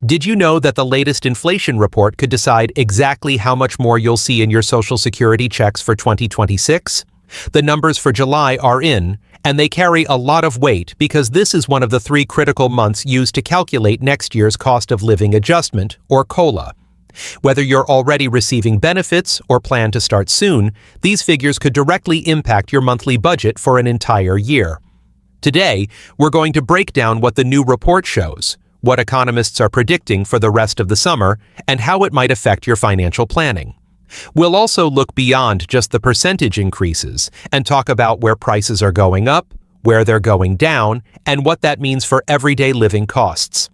Did you know that the latest inflation report could decide exactly how much more you'll see in your Social Security checks for 2026? The numbers for July are in, and they carry a lot of weight because this is one of the 3 critical months used to calculate next year's cost of living adjustment, or COLA. Whether you're already receiving benefits or plan to start soon, these figures could directly impact your monthly budget for an entire year. Today, we're going to break down what the new report shows, what economists are predicting for the rest of the summer, and how it might affect your financial planning. We'll also look beyond just the percentage increases and talk about where prices are going up, where they're going down, and what that means for everyday living costs.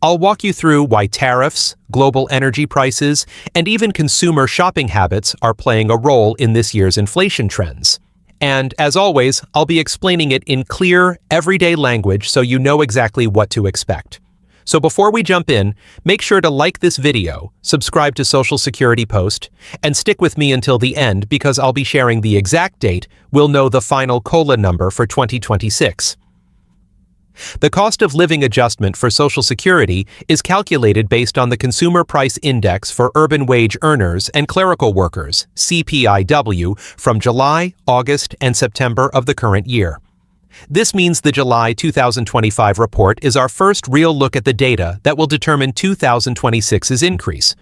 I'll walk you through why tariffs, global energy prices, and even consumer shopping habits are playing a role in this year's inflation trends. And as always, I'll be explaining it in clear, everyday language so you know exactly what to expect. So before we jump in, make sure to like this video, subscribe to Social Security Post, and stick with me until the end because I'll be sharing the exact date we'll know the final COLA number for 2026. The cost of living adjustment for Social Security is calculated based on the Consumer Price Index for urban wage earners and clerical workers, CPIW, from July, August, and September of the current year. This means the July 2025 report is our first real look at the data that will determine 2026's increase.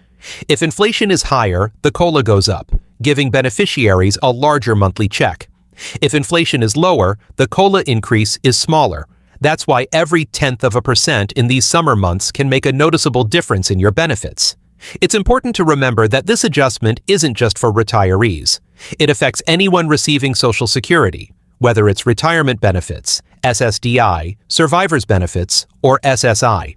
If inflation is higher, the COLA goes up, giving beneficiaries a larger monthly check. If inflation is lower, the COLA increase is smaller. That's why every 0.1% in these summer months can make a noticeable difference in your benefits. It's important to remember that this adjustment isn't just for retirees. It affects anyone receiving Social Security, whether it's retirement benefits, SSDI, survivor's benefits, or SSI.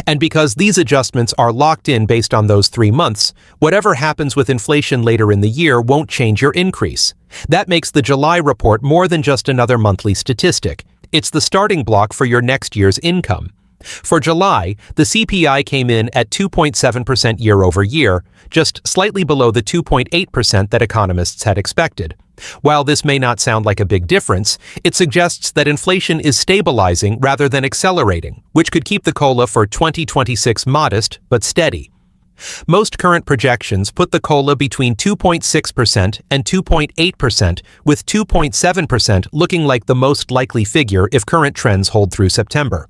And because these adjustments are locked in based on those 3 months, whatever happens with inflation later in the year won't change your increase. That makes the July report more than just another monthly statistic. It's the starting block for your next year's income. For July, the CPI came in at 2.7% year over year, just slightly below the 2.8% that economists had expected. While this may not sound like a big difference, it suggests that inflation is stabilizing rather than accelerating, which could keep the COLA for 2026 modest but steady. Most current projections put the COLA between 2.6% and 2.8%, with 2.7% looking like the most likely figure if current trends hold through September.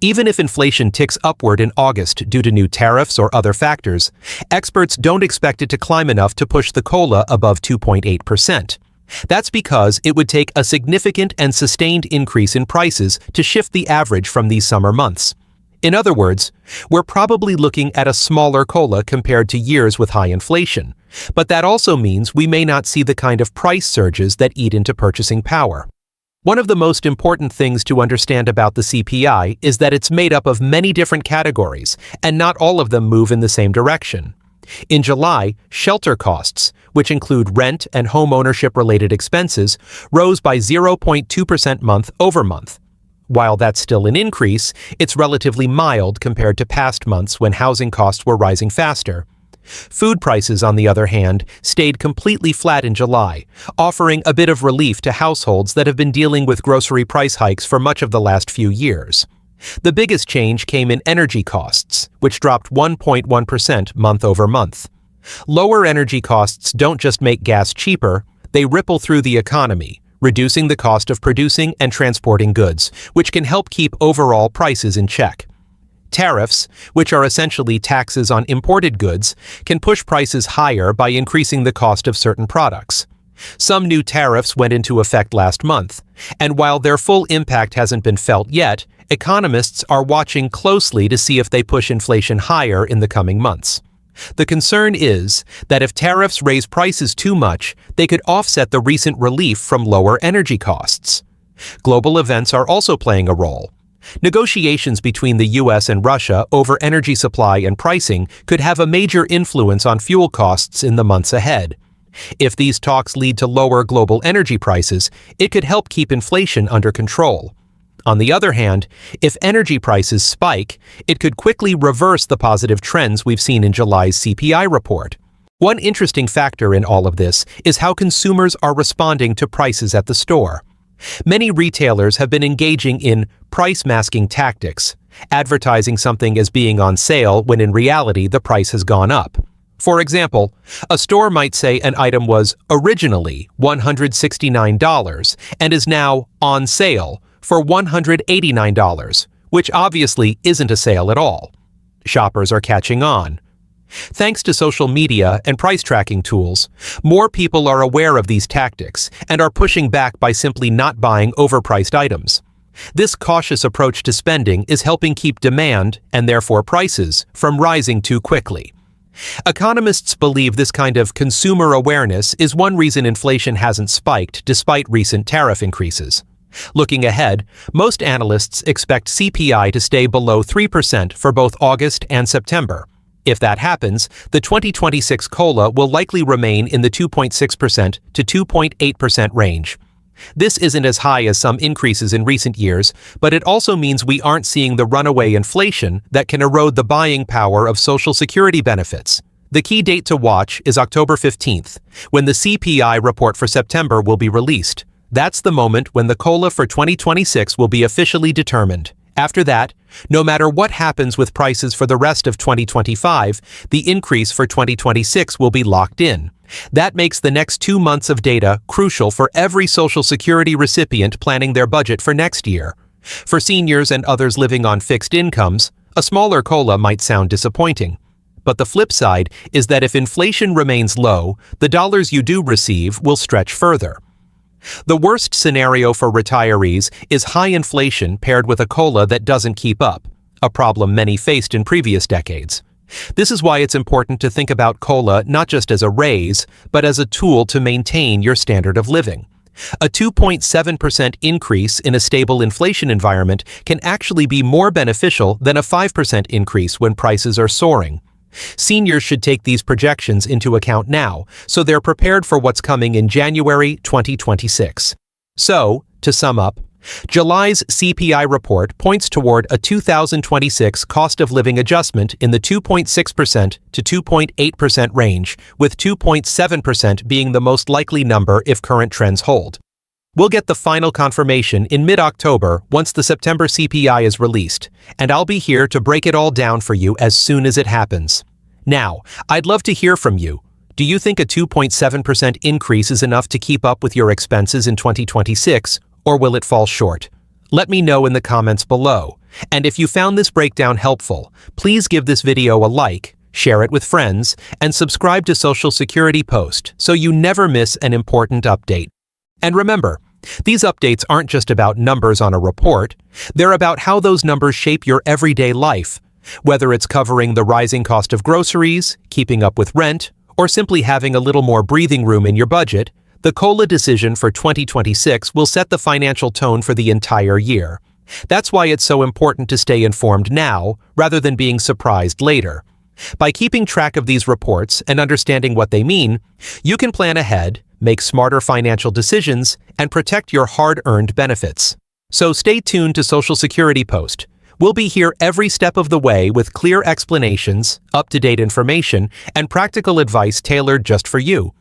Even if inflation ticks upward in August due to new tariffs or other factors, experts don't expect it to climb enough to push the COLA above 2.8%. That's because it would take a significant and sustained increase in prices to shift the average from these summer months. In other words, we're probably looking at a smaller COLA compared to years with high inflation, but that also means we may not see the kind of price surges that eat into purchasing power. One of the most important things to understand about the CPI is that it's made up of many different categories, and not all of them move in the same direction. In July, shelter costs, which include rent and home ownership-related expenses, rose by 0.2% month over month. While that's still an increase, it's relatively mild compared to past months when housing costs were rising faster. Food prices, on the other hand, stayed completely flat in July, offering a bit of relief to households that have been dealing with grocery price hikes for much of the last few years. The biggest change came in energy costs, which dropped 1.1% month over month. Lower energy costs don't just make gas cheaper, they ripple through the economy, reducing the cost of producing and transporting goods, which can help keep overall prices in check. Tariffs, which are essentially taxes on imported goods, can push prices higher by increasing the cost of certain products. Some new tariffs went into effect last month, and while their full impact hasn't been felt yet, economists are watching closely to see if they push inflation higher in the coming months. The concern is that if tariffs raise prices too much, they could offset the recent relief from lower energy costs. Global events are also playing a role. Negotiations between the U.S. and Russia over energy supply and pricing could have a major influence on fuel costs in the months ahead. If these talks lead to lower global energy prices, it could help keep inflation under control. On the other hand, if energy prices spike, it could quickly reverse the positive trends we've seen in July's CPI report. One interesting factor in all of this is how consumers are responding to prices at the store. Many retailers have been engaging in price masking tactics, advertising something as being on sale when in reality the price has gone up. For example, a store might say an item was originally $169 and is now on sale for $189, which obviously isn't a sale at all. Shoppers are catching on. Thanks to social media and price tracking tools, more people are aware of these tactics and are pushing back by simply not buying overpriced items. This cautious approach to spending is helping keep demand, and therefore prices, from rising too quickly. Economists believe this kind of consumer awareness is one reason inflation hasn't spiked despite recent tariff increases. Looking ahead, most analysts expect CPI to stay below 3% for both August and September. If that happens, the 2026 COLA will likely remain in the 2.6% to 2.8% range. This isn't as high as some increases in recent years, but it also means we aren't seeing the runaway inflation that can erode the buying power of Social Security benefits. The key date to watch is October 15th, when the CPI report for September will be released. That's the moment when the COLA for 2026 will be officially determined. After that, no matter what happens with prices for the rest of 2025, the increase for 2026 will be locked in. That makes the next 2 months of data crucial for every Social Security recipient planning their budget for next year. For seniors and others living on fixed incomes, a smaller COLA might sound disappointing. But the flip side is that if inflation remains low, the dollars you do receive will stretch further. The worst scenario for retirees is high inflation paired with a COLA that doesn't keep up, a problem many faced in previous decades. This is why it's important to think about COLA not just as a raise, but as a tool to maintain your standard of living. A 2.7% increase in a stable inflation environment can actually be more beneficial than a 5% increase when prices are soaring. Seniors should take these projections into account now, so they're prepared for what's coming in January 2026. So, to sum up, July's CPI report points toward a 2026 cost of living adjustment in the 2.6% to 2.8% range, with 2.7% being the most likely number if current trends hold. We'll get the final confirmation in mid-October once the September CPI is released, and I'll be here to break it all down for you as soon as it happens. Now, I'd love to hear from you. Do you think a 2.7% increase is enough to keep up with your expenses in 2026, or will it fall short? Let me know in the comments below. And if you found this breakdown helpful, please give this video a like, share it with friends, and subscribe to Social Security Post so you never miss an important update. And remember, these updates aren't just about numbers on a report, they're about how those numbers shape your everyday life. Whether it's covering the rising cost of groceries, keeping up with rent, or simply having a little more breathing room in your budget, the COLA decision for 2026 will set the financial tone for the entire year. That's why it's so important to stay informed now, rather than being surprised later. By keeping track of these reports and understanding what they mean, you can plan ahead, make smarter financial decisions, and protect your hard-earned benefits. So stay tuned to Social Security Post. We'll be here every step of the way with clear explanations, up-to-date information, and practical advice tailored just for you.